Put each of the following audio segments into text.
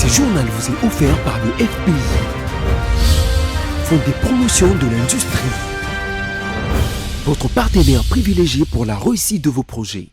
Ce journal vous est offert par le FPI, Fonds des promotions de l'industrie, votre partenaire privilégié pour la réussite de vos projets.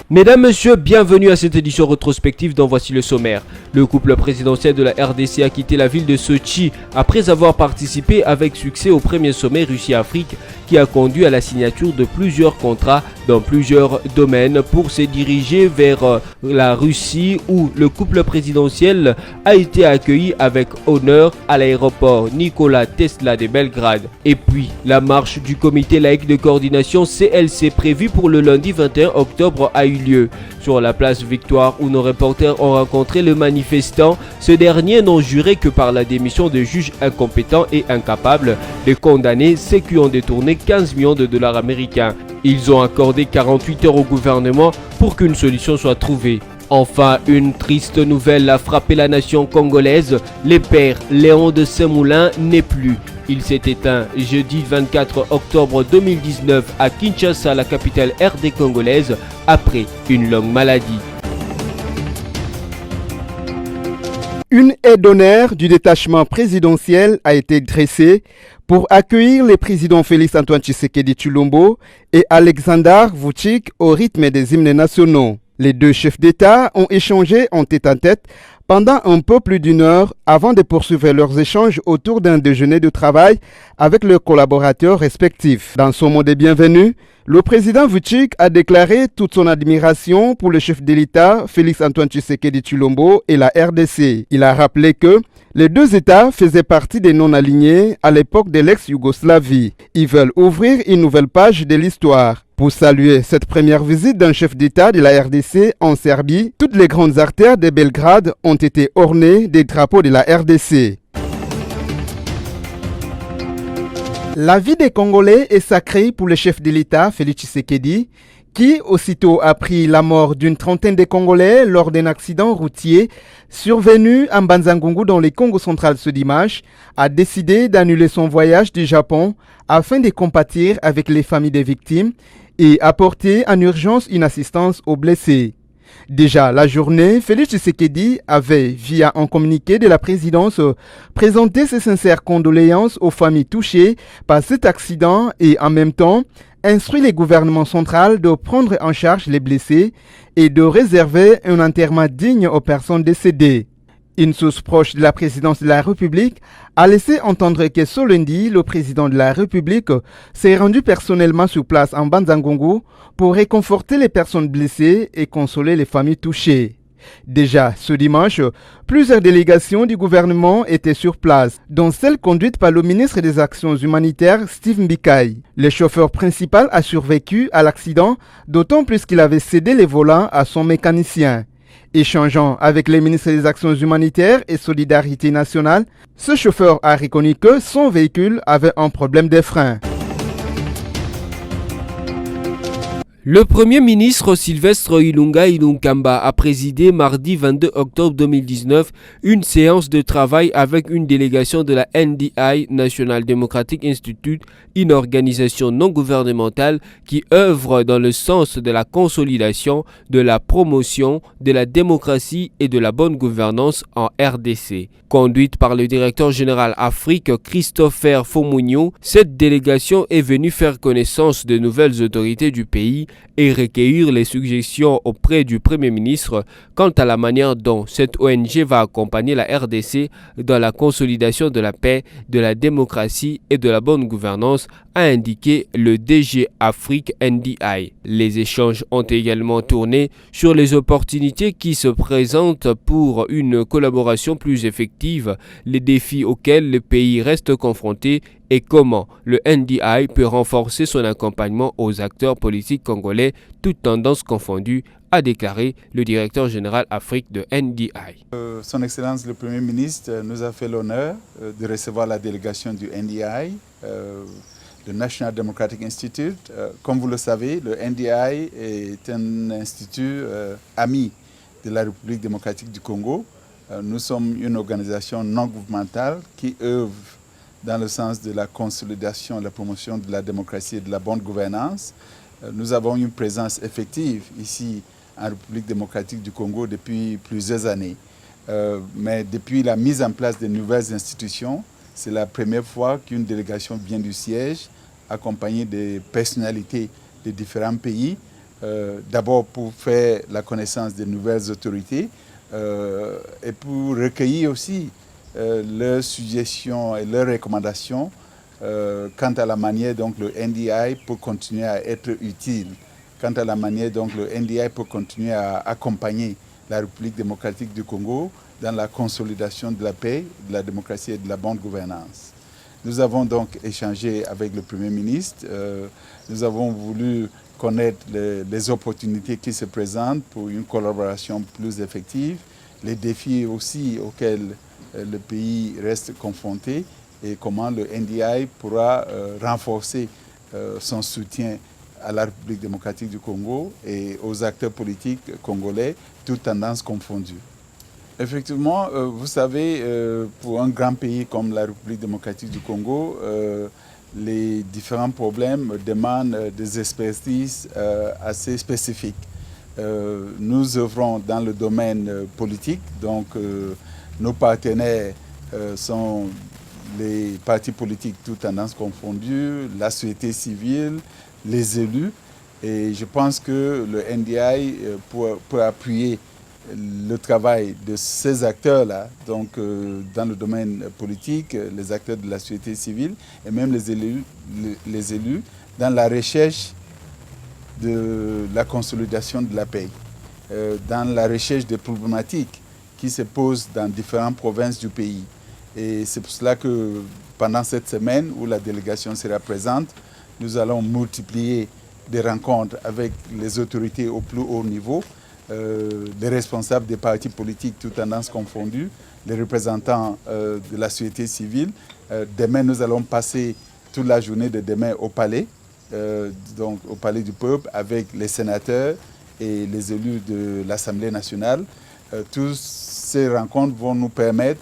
Mesdames, Messieurs, bienvenue à cette édition rétrospective dont voici le sommaire. Le couple présidentiel de la RDC a quitté la ville de Sochi après avoir participé avec succès au premier sommet Russie-Afrique qui a conduit à la signature de plusieurs contrats dans plusieurs domaines pour se diriger vers la Russie où le couple présidentiel a été accueilli avec honneur à l'aéroport Nikola Tesla de Belgrade. Et puis, la marche du comité laïque de coordination CLC prévue pour le lundi 21 octobre a eu lieu. Sur la place Victoire où nos reporters ont rencontré le manifestant, ce dernier n'ont juré que par la démission de juges incompétents et incapables de condamner ceux qui ont détourné 15 millions de dollars américains. Ils ont accordé 48 heures au gouvernement pour qu'une solution soit trouvée. Enfin, une triste nouvelle a frappé la nation congolaise. Le père Léon de Saint-Moulin n'est plus. Il s'est éteint jeudi 24 octobre 2019 à Kinshasa, la capitale RD congolaise, après une longue maladie. Une aide d'honneur du détachement présidentiel a été dressée pour accueillir les présidents Félix-Antoine Tshisekedi Tshilombo et Alexander Vučić au rythme des hymnes nationaux. Les deux chefs d'État ont échangé en tête-à-tête pendant un peu plus d'une heure avant de poursuivre leurs échanges autour d'un déjeuner de travail avec leurs collaborateurs respectifs. Dans son mot de bienvenue, le président Vučić a déclaré toute son admiration pour le chef de l'État Félix-Antoine Tshisekedi Tshilombo et la RDC. Il a rappelé que les deux États faisaient partie des non-alignés à l'époque de l'ex-Yougoslavie. Ils veulent ouvrir une nouvelle page de l'histoire. Pour saluer cette première visite d'un chef d'État de la RDC en Serbie, toutes les grandes artères de Belgrade ont été ornées des drapeaux de la RDC. La vie des Congolais est sacrée pour le chef de l'État, Félix Tshisekedi, qui aussitôt apprit la mort d'une trentaine de Congolais lors d'un accident routier survenu à Mbanza-Ngungu dans le Congo central ce dimanche, a décidé d'annuler son voyage du Japon afin de compatir avec les familles des victimes et apporter en urgence une assistance aux blessés. Déjà la journée, Félix Tshisekedi avait, via un communiqué de la présidence, présenté ses sincères condoléances aux familles touchées par cet accident et en même temps instruit le gouvernement central de prendre en charge les blessés et de réserver un enterrement digne aux personnes décédées. Une source proche de la présidence de la République a laissé entendre que ce lundi, le président de la République s'est rendu personnellement sur place en Mbanza-Ngungu pour réconforter les personnes blessées et consoler les familles touchées. Déjà ce dimanche, plusieurs délégations du gouvernement étaient sur place, dont celle conduite par le ministre des Actions humanitaires Steve Mbikai. Le chauffeur principal a survécu à l'accident, d'autant plus qu'il avait cédé les volants à son mécanicien. Échangeant avec les ministres des Actions humanitaires et Solidarité nationale, ce chauffeur a reconnu que son véhicule avait un problème de frein. Le Premier ministre Sylvestre Ilunga Ilunkamba a présidé mardi 22 octobre 2019 une séance de travail avec une délégation de la NDI, National Democratic Institute, une organisation non gouvernementale qui œuvre dans le sens de la consolidation, de la promotion, de la démocratie et de la bonne gouvernance en RDC. Conduite par le directeur général Afrique Christopher Fomunyo, cette délégation est venue faire connaissance de nouvelles autorités du pays et recueillir les suggestions auprès du Premier ministre quant à la manière dont cette ONG va accompagner la RDC dans la consolidation de la paix, de la démocratie et de la bonne gouvernance, a indiqué le DG Afrique NDI. Les échanges ont également tourné sur les opportunités qui se présentent pour une collaboration plus effective, les défis auxquels le pays reste confronté et comment le NDI peut renforcer son accompagnement aux acteurs politiques congolais, toutes tendances confondues, a déclaré le directeur général Afrique de NDI. Son Excellence le Premier ministre nous a fait l'honneur de recevoir la délégation du NDI. le National Democratic Institute. Comme vous le savez, le NDI est un institut ami de la République démocratique du Congo. Nous sommes une organisation non gouvernementale qui œuvre dans le sens de la consolidation et la promotion de la démocratie et de la bonne gouvernance. Nous avons une présence effective ici en République démocratique du Congo depuis plusieurs années. Mais depuis la mise en place de nouvelles institutions, c'est la première fois qu'une délégation vient du siège, accompagnée de personnalités de différents pays, d'abord pour faire la connaissance des nouvelles autorités et pour recueillir aussi leurs suggestions et leurs recommandations quant à la manière dont le NDI peut continuer à être utile, quant à la manière dont le NDI peut continuer à accompagner la République démocratique du Congo dans la consolidation de la paix, de la démocratie et de la bonne gouvernance. Nous avons donc échangé avec le Premier ministre. Nous avons voulu connaître les opportunités qui se présentent pour une collaboration plus effective, les défis aussi auxquels le pays reste confronté et comment le NDI pourra renforcer son soutien à la République démocratique du Congo et aux acteurs politiques congolais, toutes tendances confondues. Effectivement, vous savez, pour un grand pays comme la République démocratique du Congo, les différents problèmes demandent des expertises assez spécifiques. Nous œuvrons dans le domaine politique, donc nos partenaires sont les partis politiques, toutes tendances confondues, la société civile, les élus. Et je pense que le NDI peut appuyer le travail de ces acteurs-là, donc dans le domaine politique, les acteurs de la société civile et même les élus dans la recherche de la consolidation de la paix, dans la recherche des problématiques qui se posent dans différentes provinces du pays. Et c'est pour cela que pendant cette semaine où la délégation sera présente, nous allons multiplier des rencontres avec les autorités au plus haut niveau, les responsables des partis politiques, toutes tendances confondues, les représentants de la société civile. Demain, nous allons passer toute la journée de demain au palais, donc au palais du peuple, avec les sénateurs et les élus de l'Assemblée nationale. Toutes ces rencontres vont nous permettre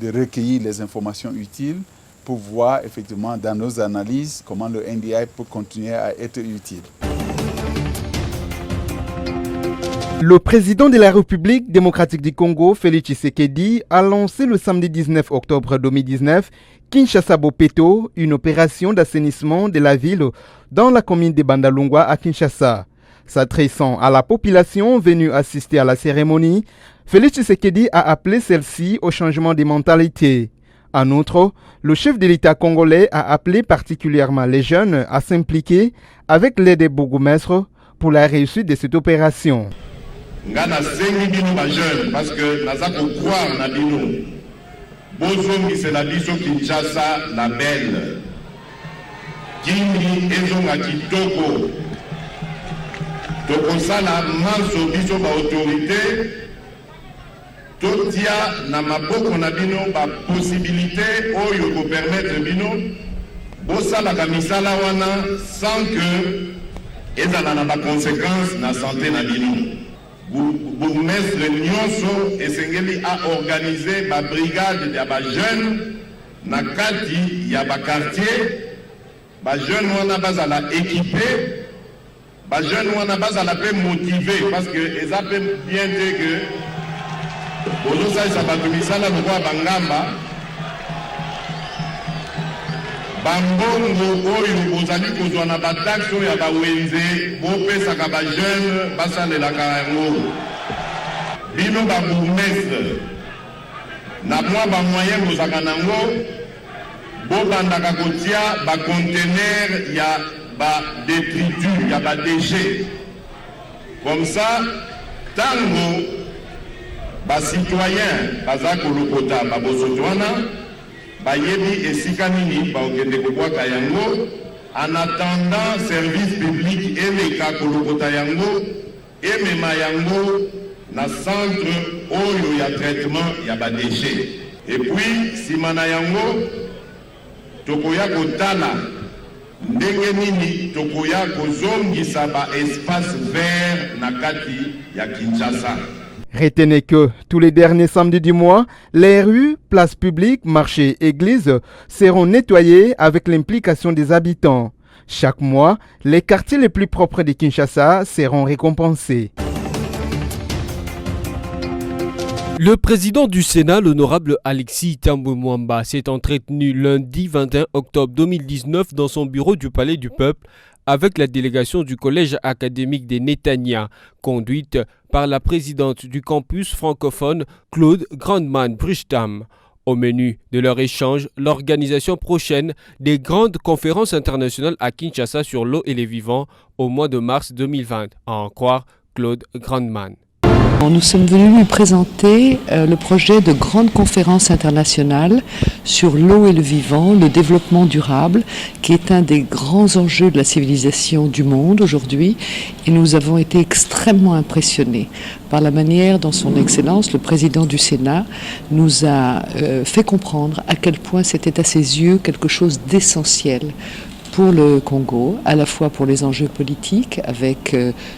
de recueillir les informations utiles pour voir effectivement dans nos analyses comment le NDI peut continuer à être utile. Le président de la République démocratique du Congo, Félix Tshisekedi, a lancé le samedi 19 octobre 2019 Kinshasa-Bopeto, une opération d'assainissement de la ville dans la commune de Bandalungwa à Kinshasa. S'adressant à la population venue assister à la cérémonie, Félix Tshisekedi a appelé celle-ci au changement de mentalité. En outre, le chef de l'État congolais a appelé particulièrement les jeunes à s'impliquer avec l'aide des bourgmestres pour la réussite de cette opération. Ngana sengi bino ba jeune parce que naza ko croire na bino bozongi c'est la biso Kinshasa la belle kingi ezonga kitoko tokosala manso biso ba autorité totia na maboko na bino ba possibilité oyo ko permettre bino bosala ka misala wana sans que ezala na ba conséquences na santé na bino. Bourgmestre nyonso esengeli a organiser ba brigade ya ba jeune na kati ya ba quartier ba jeune wana bazala équipé ba jeune wana bazala pe motivé parce que eza pe bien dit que bozo sa ba misala no kwa bangamba bambongo oyo bozali kozwa na bataxe oyo ya bawenze bopesaka bajeune basalelaka yango bino babourgmestre na mwa bamoyen bozaka nango bobandaka kotia bacontener ya badétritus ya badéchet comme ça ntango bacitoyen baza kolokota babosoto wana bayebi esika nini baokende kobwaka yango en attendant service public eleka kolokota yango emema yango na centre oyo ya traitement ya badéchet et puis nsima na yango tokoya kotala ndenge nini tokoya kozongisa ba espace vert na kati ya Kinshasa. Retenez que tous les derniers samedis du mois, les rues, places publiques, marchés, églises seront nettoyées avec l'implication des habitants. Chaque mois, les quartiers les plus propres de Kinshasa seront récompensés. Le président du Sénat, l'honorable Alexis Thambwe Mwamba, s'est entretenu lundi 21 octobre 2019 dans son bureau du Palais du Peuple avec la délégation du Collège académique des Netanya, conduite par la présidente du campus francophone Claude Grandman-Bruchtam. Au menu de leur échange, l'organisation prochaine des grandes conférences internationales à Kinshasa sur l'eau et les vivants au mois de mars 2020, à en croire Claude Grandman. Nous sommes venus lui présenter le projet de grande conférence internationale sur l'eau et le vivant, le développement durable, qui est un des grands enjeux de la civilisation du monde aujourd'hui. Et nous avons été extrêmement impressionnés par la manière dont son Excellence, le président du Sénat, nous a fait comprendre à quel point c'était à ses yeux quelque chose d'essentiel pour le Congo, à la fois pour les enjeux politiques, avec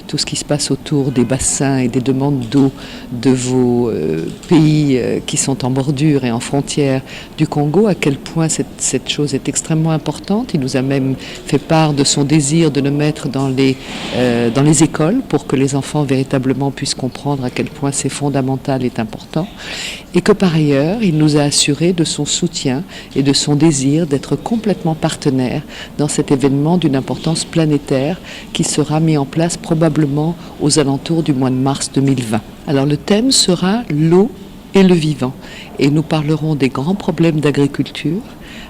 tout ce qui se passe autour des bassins et des demandes d'eau de vos pays qui sont en bordure et en frontière du Congo, à quel point cette chose est extrêmement importante. Il nous a même fait part de son désir de le mettre dans les écoles pour que les enfants véritablement puissent comprendre à quel point c'est fondamental et important. Et que par ailleurs, il nous a assuré de son soutien et de son désir d'être complètement partenaire dans cet événement d'une importance planétaire qui sera mis en place probablement aux alentours du mois de mars 2020. Alors le thème sera l'eau et le vivant. Et nous parlerons des grands problèmes d'agriculture,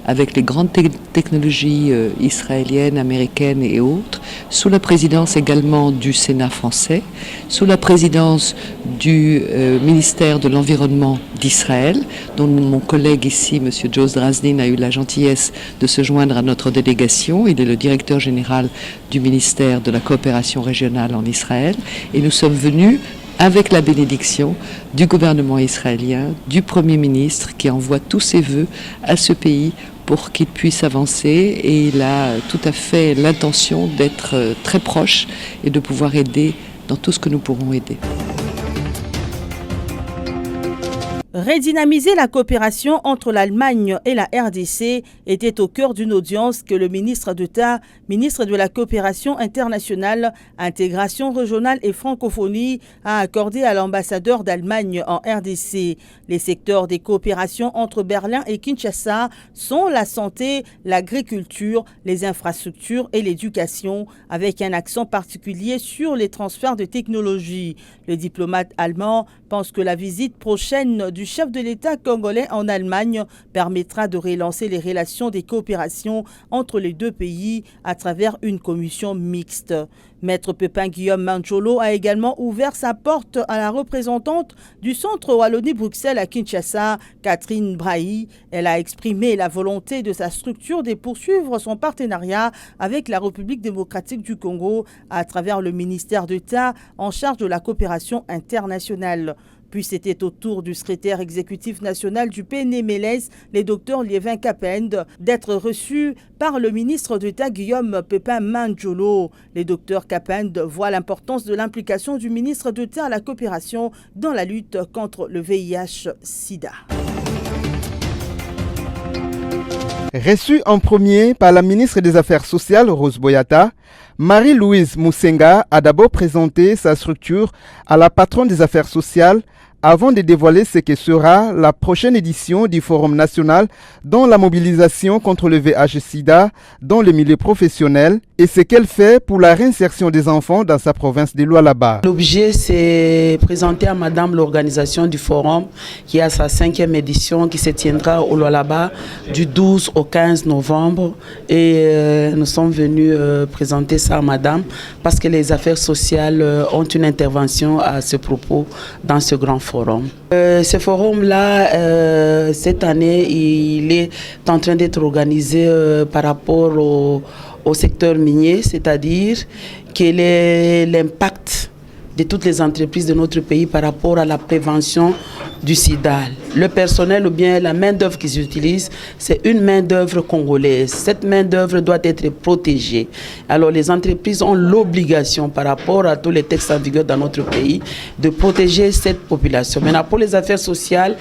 avec les grandes technologies israéliennes, américaines et autres, sous la présidence également du Sénat français, sous la présidence du ministère de l'Environnement d'Israël, dont mon collègue ici, M. Joe Drazdin, a eu la gentillesse de se joindre à notre délégation. Il est le directeur général du ministère de la coopération régionale en Israël. Et nous sommes venus avec la bénédiction du gouvernement israélien, du Premier ministre qui envoie tous ses vœux à ce pays pour qu'il puisse avancer, et il a tout à fait l'intention d'être très proche et de pouvoir aider dans tout ce que nous pourrons aider. Redynamiser la coopération entre l'Allemagne et la RDC était au cœur d'une audience que le ministre d'État, ministre de la Coopération internationale, intégration régionale et francophonie, a accordé à l'ambassadeur d'Allemagne en RDC. Les secteurs des coopérations entre Berlin et Kinshasa sont la santé, l'agriculture, les infrastructures et l'éducation, avec un accent particulier sur les transferts de technologies. Le diplomate allemand pense que la visite prochaine du chef de l'État congolais en Allemagne permettra de relancer les relations des coopérations entre les deux pays à travers une commission mixte. Maître Pépin Guillaume Manjolo a également ouvert sa porte à la représentante du Centre Wallonie-Bruxelles à Kinshasa, Catherine Brahi. Elle a exprimé la volonté de sa structure de poursuivre son partenariat avec la République démocratique du Congo à travers le ministère d'État en charge de la coopération internationale. Puis c'était au tour du secrétaire exécutif national du PNMLS, le docteur Liévin Kapend, d'être reçu par le ministre d'État Guillaume Pépin Manjolo. Le docteur Kapend voit l'importance de l'implication du ministre d'État à la coopération dans la lutte contre le VIH-Sida. Reçue en premier par la ministre des Affaires sociales, Rose Boyata, Marie-Louise Moussenga a d'abord présenté sa structure à la patronne des affaires sociales avant de dévoiler ce que sera la prochaine édition du Forum national dans la mobilisation contre le VIH-Sida dans le milieu professionnel et ce qu'elle fait pour la réinsertion des enfants dans sa province de Lualaba. L'objet, c'est présenter à Madame l'organisation du Forum qui a sa 5e édition qui se tiendra au Lualaba du 12 au 15 novembre. Et nous sommes venus présenter ça à Madame parce que les affaires sociales ont une intervention à ce propos dans ce grand forum. Ce forum-là, cette année, il est en train d'être organisé par rapport au secteur minier, c'est-à-dire quel est l'impact de toutes les entreprises de notre pays par rapport à la prévention du sida. Le personnel ou bien la main-d'œuvre qu'ils utilisent, c'est une main-d'œuvre congolaise. Cette main-d'œuvre doit être protégée. Alors les entreprises ont l'obligation par rapport à tous les textes en vigueur dans notre pays de protéger cette population. Maintenant, pour les affaires sociales,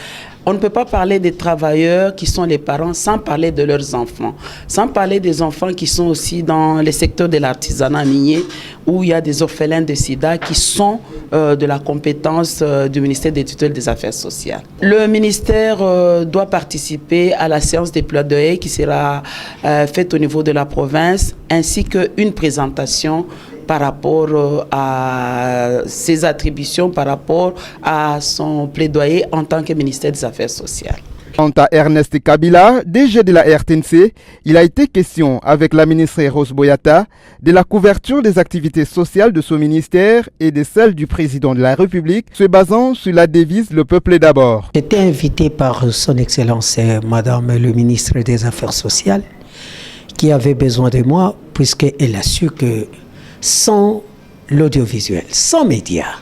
on ne peut pas parler des travailleurs qui sont les parents sans parler de leurs enfants, sans parler des enfants qui sont aussi dans les secteurs de l'artisanat minier où il y a des orphelins de sida qui sont de la compétence du ministère des tutelles des Affaires sociales. Le ministère doit participer à la séance des plaidoyers qui sera faite au niveau de la province ainsi qu'une présentation par rapport à ses attributions, par rapport à son plaidoyer en tant que ministère des Affaires sociales. Quant à Ernest Kabila, DG de la RTNC, il a été question avec la ministre Rose Boyata de la couverture des activités sociales de son ministère et de celles du président de la République, se basant sur la devise « Le peuple d'abord ». J'étais invité par son Excellence Madame le ministre des Affaires sociales qui avait besoin de moi puisqu'elle a su que sans l'audiovisuel, sans médias,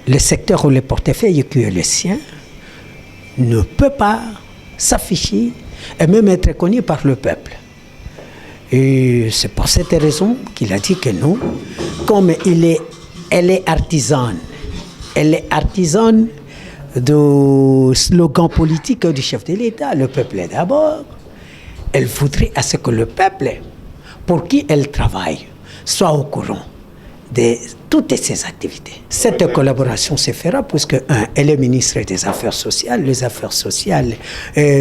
le secteur ou le portefeuille qui est le sien ne peut pas s'afficher et même être connu par le peuple. Et c'est pour cette raison qu'il a dit que nous, comme elle est artisane du slogan politique du chef de l'État, le peuple est d'abord, elle voudrait à ce que le peuple, pour qui elle travaille, soit au courant de toutes ces activités. Cette collaboration se fera puisque, elle est ministre des Affaires sociales. Les affaires sociales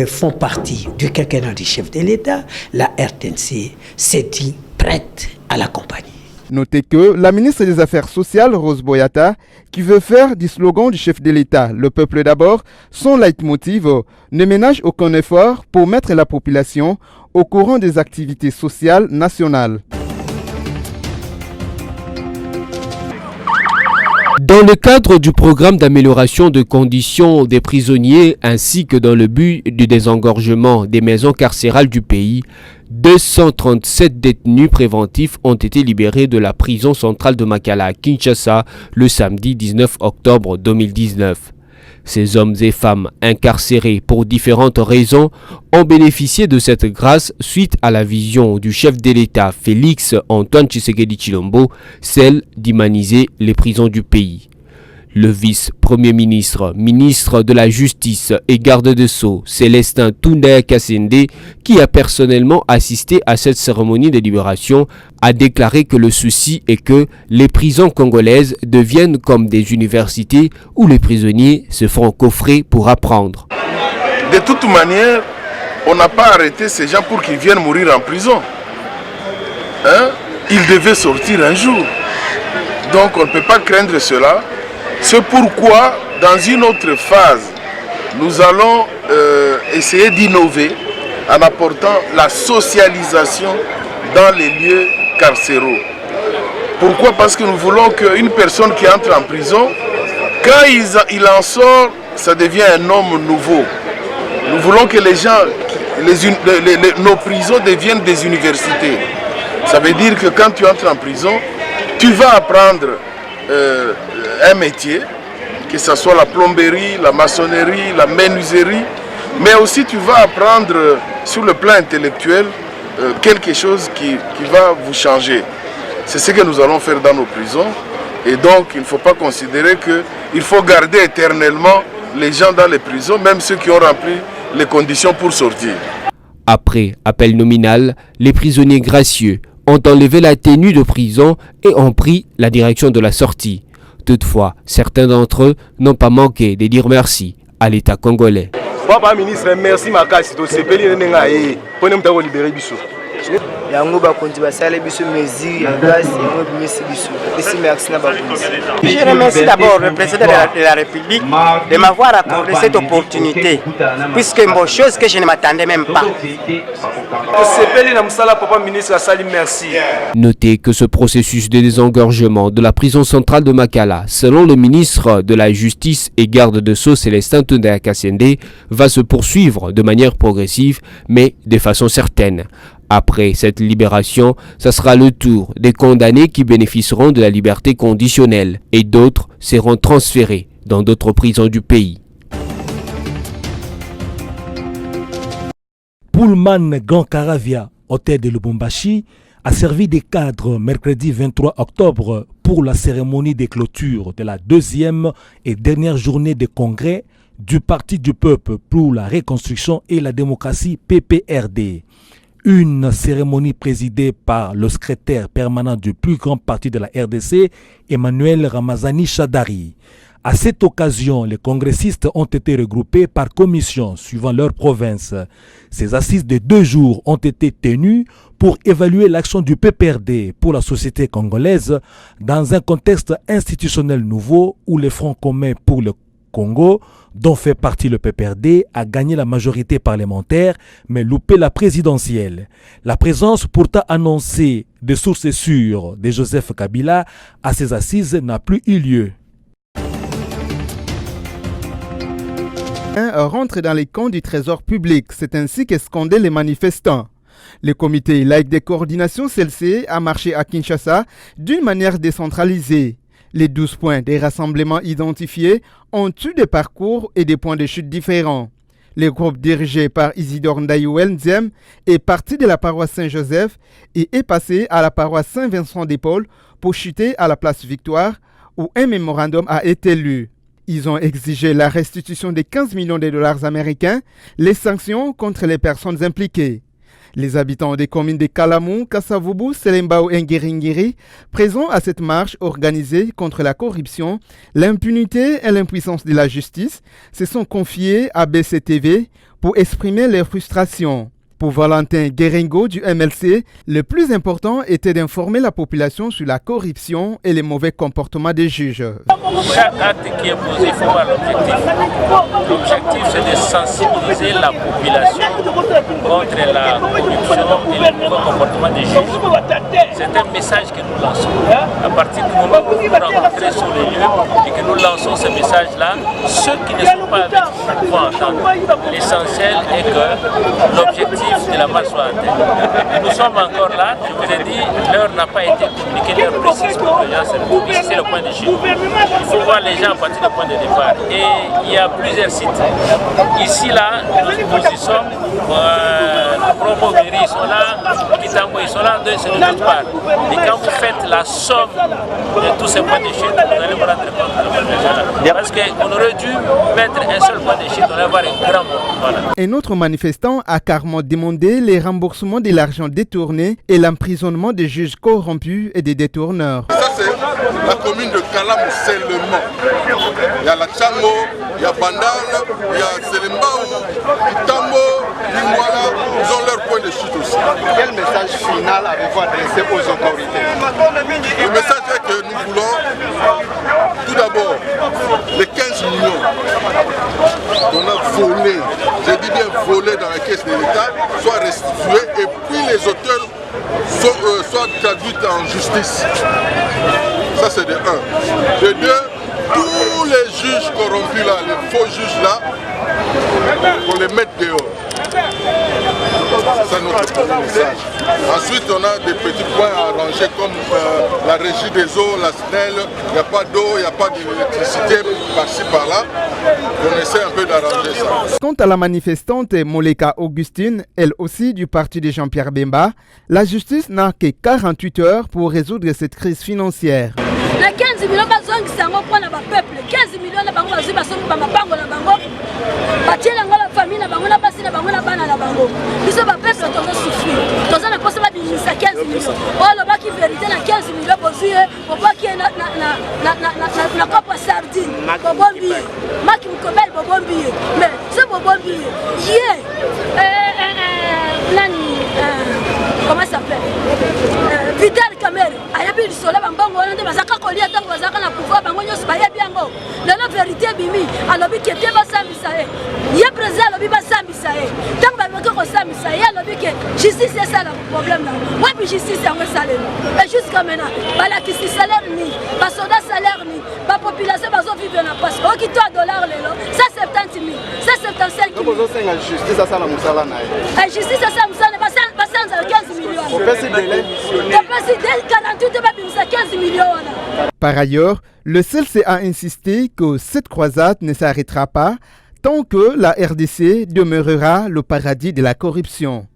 font partie du quinquennat du chef de l'État. La RTNC s'est dit prête à l'accompagner. Notez que la ministre des Affaires sociales, Rose Boyata, qui veut faire du slogan du chef de l'État, le peuple d'abord, son leitmotiv, ne ménage aucun effort pour mettre la population au courant des activités sociales nationales. Dans le cadre du programme d'amélioration de conditions des prisonniers ainsi que dans le but du désengorgement des maisons carcérales du pays, 237 détenus préventifs ont été libérés de la prison centrale de Makala à Kinshasa le samedi 19 octobre 2019. Ces hommes et femmes incarcérés pour différentes raisons ont bénéficié de cette grâce suite à la vision du chef de l'État Félix Antoine Tshisekedi Tshilombo, celle d'humaniser les prisons du pays. Le vice-premier ministre, ministre de la Justice et garde des Sceaux, Célestin Tundaya Kasende, qui a personnellement assisté à cette cérémonie de libération, a déclaré que le souci est que les prisons congolaises deviennent comme des universités où les prisonniers se font coffrer pour apprendre. De toute manière, on n'a pas arrêté ces gens pour qu'ils viennent mourir en prison. Ils devaient sortir un jour. Donc on ne peut pas craindre cela. C'est pourquoi, dans une autre phase, nous allons essayer d'innover en apportant la socialisation dans les lieux carcéraux. Pourquoi? Parce que nous voulons qu'une personne qui entre en prison, quand il en sort, ça devient un homme nouveau. Nous voulons que les gens, nos prisons deviennent des universités. Ça veut dire que quand tu entres en prison, tu vas apprendre un métier, que ce soit la plomberie, la maçonnerie, la menuiserie, mais aussi tu vas apprendre sur le plan intellectuel quelque chose qui va vous changer. C'est ce que nous allons faire dans nos prisons et donc il ne faut pas considérer qu'il faut garder éternellement les gens dans les prisons, même ceux qui ont rempli les conditions pour sortir. Après appel nominal, les prisonniers gracieux ont enlevé la tenue de prison et ont pris la direction de la sortie. Toutefois, certains d'entre eux n'ont pas manqué de dire merci à l'État congolais. Papa ministre, merci makasi to sepeli nenga e pone mutako libérer biso. yango bakonzi basala biso mesure ya grâce yango bimisi biso. Merci na bakonzi. Je remercie d'abord le président de la République de m'avoir accordé cette opportunité puisque bon chose que je ne m'attendais même pas. Sepeli na musala papa ministre asali merci. Notez que ce processus de désengorgement de la prison centrale de Makala, selon le ministre de la Justice et garde des Sceaux Célestin Tundaya Kasende, va se poursuivre de manière progressive mais de façon certaine. Après cette libération, ce sera le tour des condamnés qui bénéficieront de la liberté conditionnelle et d'autres seront transférés dans d'autres prisons du pays. Pullman Grand Caravia, hôtel de Lubumbashi, a servi de cadre mercredi 23 octobre pour la cérémonie de clôture de la deuxième et dernière journée de congrès du Parti du Peuple pour la Reconstruction et la Démocratie PPRD. Une cérémonie présidée par le secrétaire permanent du plus grand parti de la RDC, Emmanuel Ramazani Chadari. À cette occasion, les congressistes ont été regroupés par commission suivant leur province. Ces assises de 2 jours ont été tenues pour évaluer l'action du PPRD pour la société congolaise dans un contexte institutionnel nouveau où le Front commun pour le Congo, dont fait partie le PPRD, a gagné la majorité parlementaire, mais loupé la présidentielle. La présence pourtant annoncée de sources sûres de Joseph Kabila à ces assises n'a plus eu lieu. Rentre dans les comptes du trésor public, c'est ainsi qu'est scandé les manifestants. Le comité laïque de coordination CLC a marché à Kinshasa d'une manière décentralisée. Les 12 points des rassemblements identifiés ont eu des parcours et des points de chute différents. Le groupe dirigé par Isidore Ndayouel Nzem est parti de la paroisse Saint-Joseph et est passé à la paroisse Saint-Vincent-des-Pauls pour chuter à la place Victoire où un mémorandum a été lu. Ils ont exigé la restitution de 15 millions de dollars américains, les sanctions contre les personnes impliquées. Les habitants des communes de Kalamou, Kassavubu, Selembao et Ngiringiri, présents à cette marche organisée contre la corruption, l'impunité et l'impuissance de la justice, se sont confiés à BCTV pour exprimer leur frustration. Pour Valentin Guéringo du MLC, le plus important était d'informer la population sur la corruption et les mauvais comportements des juges. Chaque acte qui est posé, il faut avoir l'objectif. L'objectif, c'est de sensibiliser la population contre la corruption et les mauvais comportements des juges. C'est un message que nous lançons. À partir du moment où nous nous rencontrons sur les lieux et que nous lançons ce message-là, ceux qui ne sont pas avec nous vont entendre. L'essentiel est que l'objectif de la marche soit atteint. Nous sommes encore là, je vous ai dit, l'heure n'a pas été communiquée, l'heure précise pour que les gens se retrouvent. Ici, c'est le point de chute. Il faut voir les gens à partir du point de départ. Et il y a plusieurs sites. Ici, là, nous y sommes. Promo-Guéry, ils sont là, Kitambo, ils sont là, c'est de notre part. Et quand vous faites la somme de tous ces points de chute, vous allez vous rendre compte de la. Parce qu'on aurait dû mettre un seul point de chute, on allait avoir un grand monde. Voilà. Un autre manifestant a carrément demandé les remboursements de l'argent détourné et l'emprisonnement des juges corrompus et des détourneurs. Ça, c'est la commune de Kalamou seulement. Il y a la Tchango, il y a Bandal, il y a Selembao, Kitambo, Lingwala, ils ont leur point de chute aussi. Quel message final avez-vous adressé aux autorités? Le message est que nous voulons tout d'abord les 15 millions qu'on a volés, je dis bien volés dans la caisse de l'État, soient restitués et puis les auteurs soient traduits en justice. Ça c'est de 1. De 2, tous les juges corrompus là, les faux juges là, qu'on les mette dehors. C'est ça notre premier message. Ensuite, on a des petits points à arranger comme la régie des eaux, la SNEL. Il n'y a pas d'eau, il n'y a pas d'électricité par-ci par-là. On essaie un peu d'arranger ça. Quant à la manifestante Moleka Augustine, elle aussi du parti de Jean-Pierre Bemba, la justice n'a que 48 heures pour résoudre cette crise financière. Les 15 millions de pour le peuple, 15 millions de bango bazui baso ba mapango na bango. Batie la ngola famille na bango na basi na bango na bana na bango. Biso ba peuple tozo souffrir. Tozo na posa ba bimisa 15 millions. Oh lo ba ki vérité na 15 millions bozui o ba ki na kopa sardine. Bobombi. Maki mkobel bobombi. Mais ce bobombi hier nani comment ça s'appelle Vital Kamerhe ayabi lisola bambango wana nde bazaka kolia tango bazaka na pouvoir bango nyonso bayebi yango lelo vérité bimi alobi ke te basambisa ye président alobi basambisa ye tango babaki kosambisa ye alobi ke justice esala problème na wapi justice yango esaleli et jusqu'à maintenant balakisi salaire ni basoda salaire ni bapopulation bazovivre na pasi okitoa dollar lelo 170 000 175 000 justice asala musala na ye justice asala musala basanza 15 Par ailleurs, le CLC a insisté que cette croisade ne s'arrêtera pas tant que la RDC demeurera le paradis de la corruption.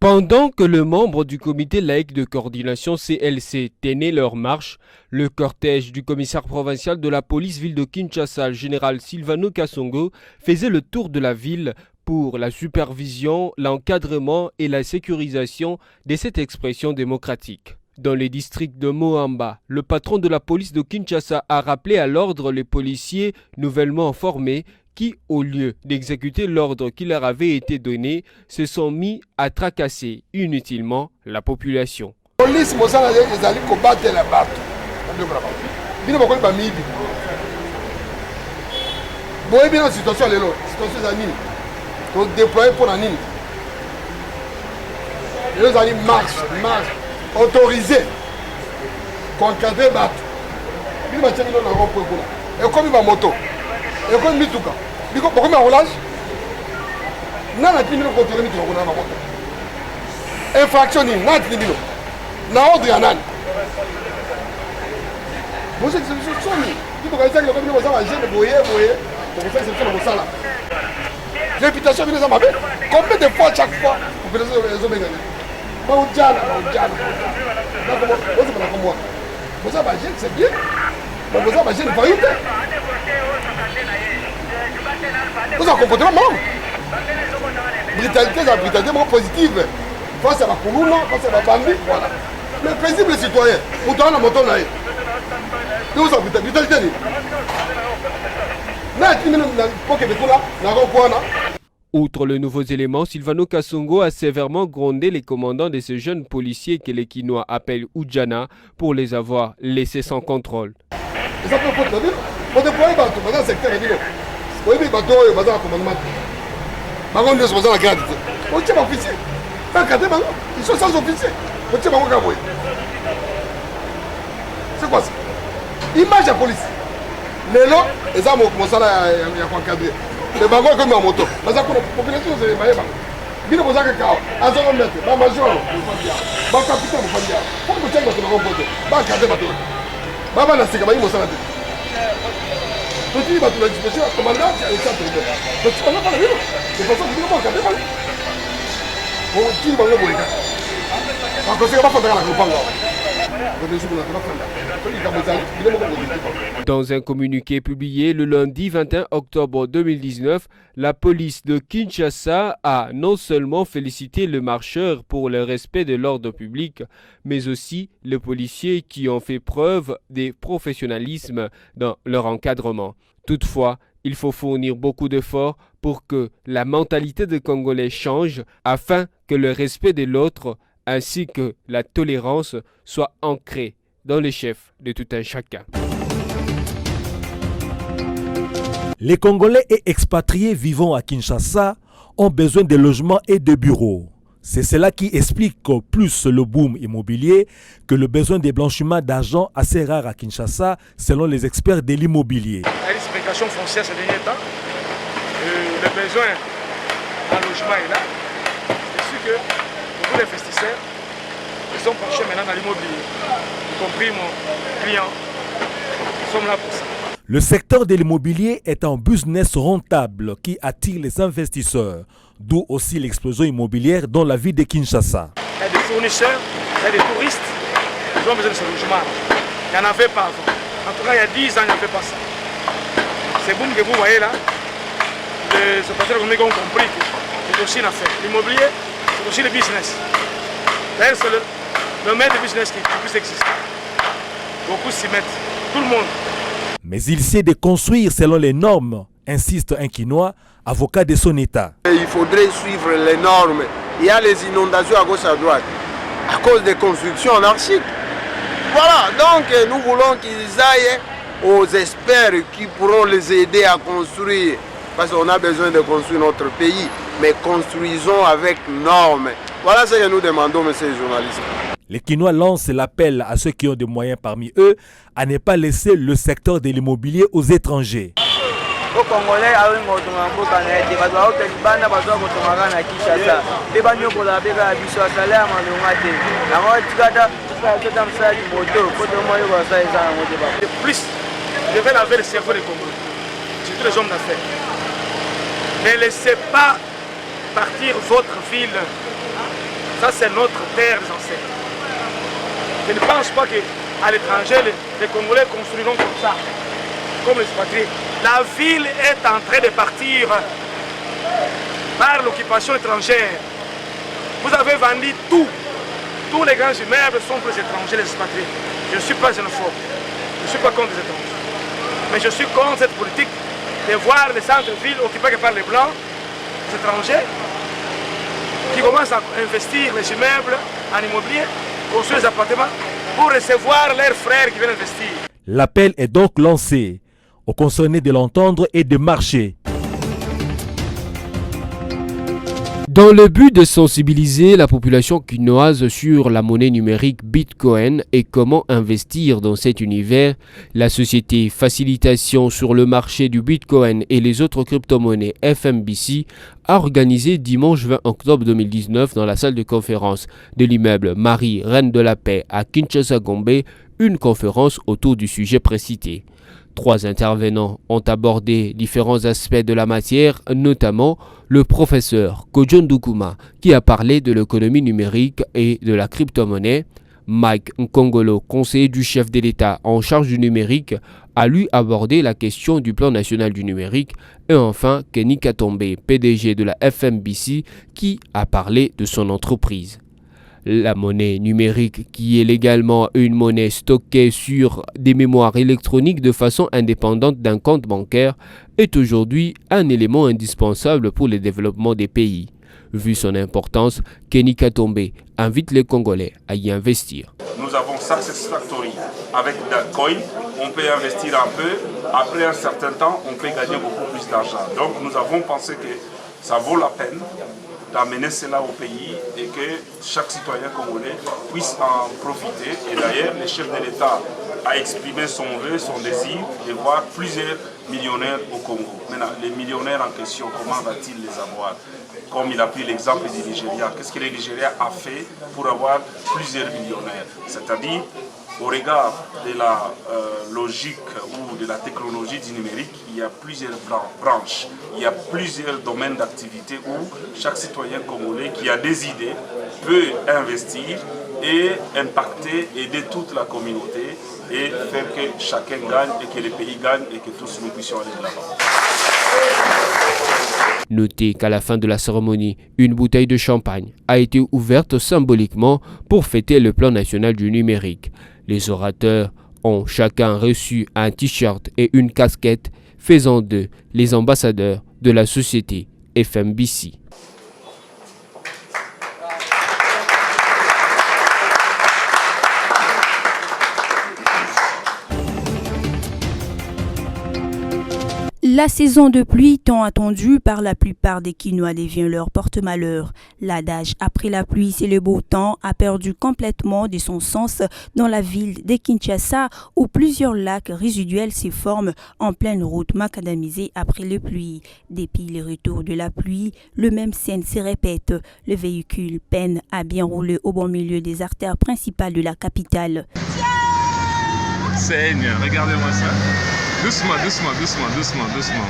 Pendant que les membres du comité laïque de coordination CLC tenaient leur marche, le cortège du commissaire provincial de la police ville de Kinshasa, le général Silvano Kasongo, faisait le tour de la ville pour la supervision, l'encadrement et la sécurisation de cette expression démocratique. Dans les districts de Moamba, le patron de la police de Kinshasa a rappelé à l'ordre les policiers nouvellement formés qui, au lieu d'exécuter l'ordre qui leur avait été donné, se sont mis à tracasser inutilement la population. Police mosala ezali kobatela bato bino bakoli bamibi boye bino situation lelo situation za nini to déployer pour la nini lelo ezali marche autorisé concadrer bato bino batia bino na rond-point kuna ekomi bamoto ekomi mituka bakomi barolage nana tini bino kontrole mituka kuna na bamoto infraction nini nana tini bino na ordre ya nani bosa exception ni bino kaisaki lokomi bino bozala jeune boye tokosa exception na mosala réputation bino eza mabe combien de fois chaque fois population ezobengana baujana ozala komwa boza bajeune c'est bien boza bajeune vayu te boza comportement malamu brutalité za brutalité moko positive face à bakuluna face à babandi voilà mais paisible citoyen moto wana moto na ye oza brutalité nini na atimi na pokende kuna na rond-point. Outre les nouveaux éléments, Silvano Kasongo a sévèrement grondé les commandants de ces jeunes policiers que les Kinois appellent Ujana pour les avoir laissés sans contrôle. Ils sont sans officier. C'est quoi ça? Image la police. Les lots, ils ont commencé à encadrer. Les bagons comme en moto. Mais la population, c'est les mailles. Bien que vous avez un cas, à 0 mètres, ma major, ma capitaine, pour que vous ayez votre remporté, ma cadre, ma maman, c'est comme il m'a dit. Petit bateau de disposition, commandant, c'est ça. Donc, tu vas pas le vivre. C'est pour ça que vous ne pouvez pas. Oh, qui va le voir? En conséquence, pas faire la groupe. Dans un communiqué publié le lundi 21 octobre 2019, la police de Kinshasa a non seulement félicité les marcheurs pour le respect de l'ordre public, mais aussi les policiers qui ont fait preuve de professionnalisme dans leur encadrement. Toutefois, il faut fournir beaucoup d'efforts pour que la mentalité des Congolais change afin que le respect de l'autre ainsi que la tolérance soit ancrée dans les chefs de tout un chacun. Les Congolais et expatriés vivant à Kinshasa ont besoin de logements et de bureaux. C'est cela qui explique plus le boom immobilier que le besoin de blanchiment d'argent assez rare à Kinshasa, selon les experts de l'immobilier. La diversification foncière ces derniers temps, le besoin en logement est là. C'est sûr que beaucoup d'investisseurs ils sont penchés maintenant dans l'immobilier, y compris mon client. Nous sommes là pour ça. Le secteur de l'immobilier est un business rentable qui attire les investisseurs, d'où aussi l'explosion immobilière dans la ville de Kinshasa. Il y a des fournisseurs, il y a des touristes, ils ont besoin de ce logement. Il n'y en avait pas avant. En tout cas, il y a 10 ans, il n'y avait pas ça. C'est boom que vous voyez là. Les opérateurs économiques ont compris que c'est aussi une affaire. L'immobilier, c'est aussi le business. D'ailleurs, c'est le maître de business qui puisse exister. Beaucoup s'y mettent, tout le monde. Mais il sait de construire selon les normes, insiste un Kinois, avocat de son État. Il faudrait suivre les normes. Il y a les inondations à gauche à droite, à cause des constructions anarchiques. Voilà, donc nous voulons qu'ils aillent aux experts qui pourront les aider à construire. Parce qu'on a besoin de construire notre pays, mais construisons avec normes. Voilà ce que nous demandons, monsieur le journaliste. Les Kinois lancent l'appel à ceux qui ont des moyens parmi eux à ne pas laisser le secteur de l'immobilier aux étrangers. Congolais a un mboka na ete bato baoka libanda bato bakotongaka na Kinshasa mpe banyokola beka ya biso asalaire malonga te yango tikata tota mosala limoto po tomoyoka basala eza yango te ba. De plus, je vais laver le cerveau des Congolais, surtout les hommes d'affaires. Ne laissez pas partir votre ville. Ça, c'est notre terre, les ancêtres. Je ne pense pas qu'à l'étranger, les Congolais construiront comme ça, comme les expatriés. La ville est en train de partir par l'occupation étrangère. Vous avez vendu tout. Tous les grands immeubles sont pour les étrangers, les expatriés. Je ne suis pas xénophobe. Je ne suis pas contre les étrangers. Mais je suis contre cette politique de voir les centres-villes occupés par les Blancs, les étrangers, qui commencent à investir les immeubles en immobilier, construire des appartements pour recevoir leurs frères qui viennent investir. L'appel est donc lancé aux concernés de l'entendre et de marcher. Dans le but de sensibiliser la population quinoise sur la monnaie numérique Bitcoin et comment investir dans cet univers, la société Facilitation sur le marché du Bitcoin et les autres crypto-monnaies FMBC a organisé dimanche 20 octobre 2019 dans la salle de conférence de l'immeuble Marie Reine de la Paix à Kinshasa-Gombe une conférence autour du sujet précité. 3 intervenants ont abordé différents aspects de la matière, notamment le professeur Kojon Dukuma qui a parlé de l'économie numérique et de la crypto-monnaie. Mike Nkongolo, conseiller du chef de l'État en charge du numérique, a lui abordé la question du plan national du numérique. Et enfin, Kenny Katombe, PDG de la FMBC, qui a parlé de son entreprise. La monnaie numérique, qui est légalement une monnaie stockée sur des mémoires électroniques de façon indépendante d'un compte bancaire, est aujourd'hui un élément indispensable pour le développement des pays. Vu son importance, Kenny Katombe invite les Congolais à y investir. Nous avons Satisfactory avec Bitcoin, on peut investir un peu, après un certain temps, on peut gagner beaucoup plus d'argent. Donc nous avons pensé que ça vaut la peine d'amener cela au pays et que chaque citoyen congolais puisse en profiter. Et d'ailleurs, le chef de l'État a exprimé son vœu, son désir de voir plusieurs millionnaires au Congo. Maintenant, les millionnaires en question, comment va-t-il les avoir? Comme il a pris l'exemple du Nigeria, qu'est-ce que le Nigeria a fait pour avoir plusieurs millionnaires? C'est-à-dire, au regard de la logique ou de la technologie du numérique, il y a plusieurs branches, il y a plusieurs domaines d'activité où chaque citoyen congolais qui a des idées peut investir et impacter, aider toute la communauté et faire que chacun gagne et que le pays gagne et que tous nous puissions aller de l'avant. Notez qu'à la fin de la cérémonie, une bouteille de champagne a été ouverte symboliquement pour fêter le plan national du numérique. Les orateurs ont chacun reçu un t-shirt et une casquette, faisant d'eux les ambassadeurs de la société FMBC. La saison de pluie tant attendue par la plupart des Quinois devient leur porte-malheur. L'adage « après la pluie, c'est le beau temps » a perdu complètement de son sens dans la ville de Kinshasa où plusieurs lacs résiduels se forment en pleine route macadamisée après les pluies. Depuis le retour de la pluie, le même scène se répète. Le véhicule peine à bien rouler au bon milieu des artères principales de la capitale. Seigneur, regardez-moi ça. Doucement, doucement, doucement, doucement, doucement.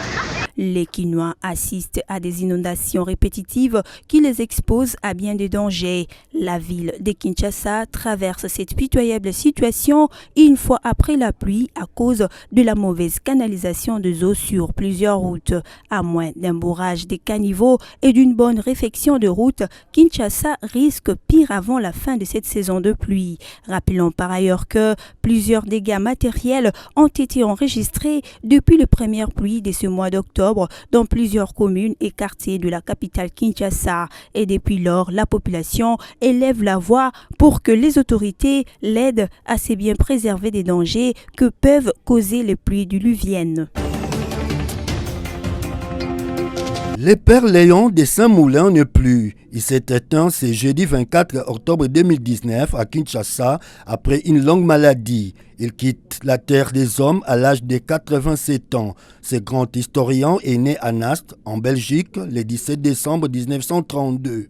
Les Quinois assistent à des inondations répétitives qui les exposent à bien des dangers. La ville de Kinshasa traverse cette pitoyable situation une fois après la pluie à cause de la mauvaise canalisation des eaux sur plusieurs routes. À moins d'un bourrage des caniveaux et d'une bonne réfection de routes, Kinshasa risque pire avant la fin de cette saison de pluie. Rappelons par ailleurs que plusieurs dégâts matériels ont été enregistrés depuis les premières pluies de ce mois d'octobre dans plusieurs communes et quartiers de la capitale Kinshasa. Et depuis lors, la population élève la voix pour que les autorités l'aident à se bien préserver des dangers que peuvent causer les pluies diluviennes. Le père Léon de Saint-Moulin n'est plus. Il s'est éteint ce jeudi 24 octobre 2019 à Kinshasa après une longue maladie. Il quitte la terre des hommes à l'âge de 87 ans. Ce grand historien est né à Nast, en Belgique, le 17 décembre 1932.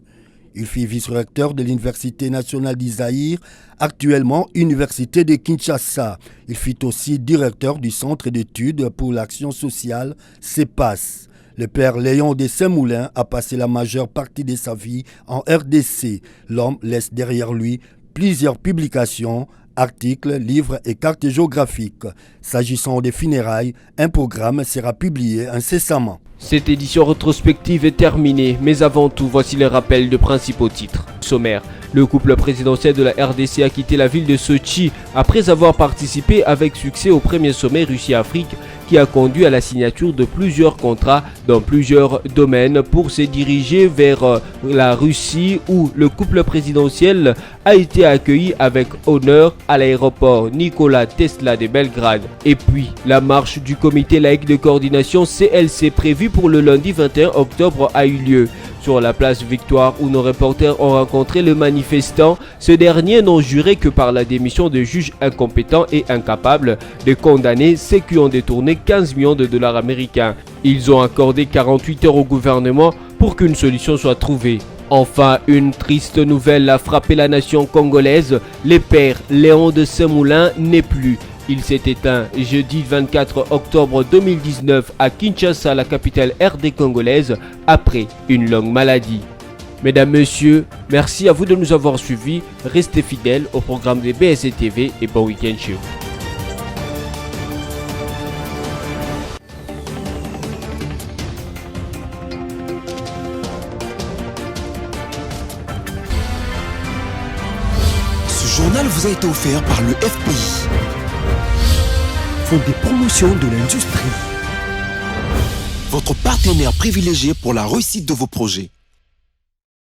Il fut vice-recteur de l'Université nationale d'Isaïr, actuellement Université de Kinshasa. Il fut aussi directeur du Centre d'études pour l'action sociale, CEPAS. Le père Léon de Saint-Moulin a passé la majeure partie de sa vie en RDC. L'homme laisse derrière lui plusieurs publications, articles, livres et cartes géographiques. S'agissant des funérailles, un programme sera publié incessamment. Cette édition rétrospective est terminée, mais avant tout, voici le rappel de principaux titres. Sommaire. Le couple présidentiel de la RDC a quitté la ville de Sochi après avoir participé avec succès au premier sommet Russie-Afrique qui a conduit à la signature de plusieurs contrats dans plusieurs domaines pour se diriger vers la Russie où le couple présidentiel a été accueilli avec honneur à l'aéroport Nikola Tesla de Belgrade. Et puis, la marche du comité laïque de coordination CLC prévue pour le lundi 21 octobre a eu lieu. Sur la place Victoire où nos reporters ont rencontré le manifestant, ce dernier n'ont juré que par la démission de juges incompétents et incapables de condamner ceux qui ont détourné 15 millions de dollars américains. Ils ont accordé 48 heures au gouvernement pour qu'une solution soit trouvée. Enfin, une triste nouvelle a frappé la nation congolaise. Le père Léon de Saint-Moulin n'est plus. Il s'est éteint jeudi 24 octobre 2019 à Kinshasa, la capitale RD congolaise, après une longue maladie. Mesdames, Messieurs, merci à vous de nous avoir suivis. Restez fidèles au programme de BSC TV et bon week-end chez vous. Ce journal vous a été offert par le FPI. Fonds des promotions de l'industrie. Votre partenaire privilégié pour la réussite de vos projets.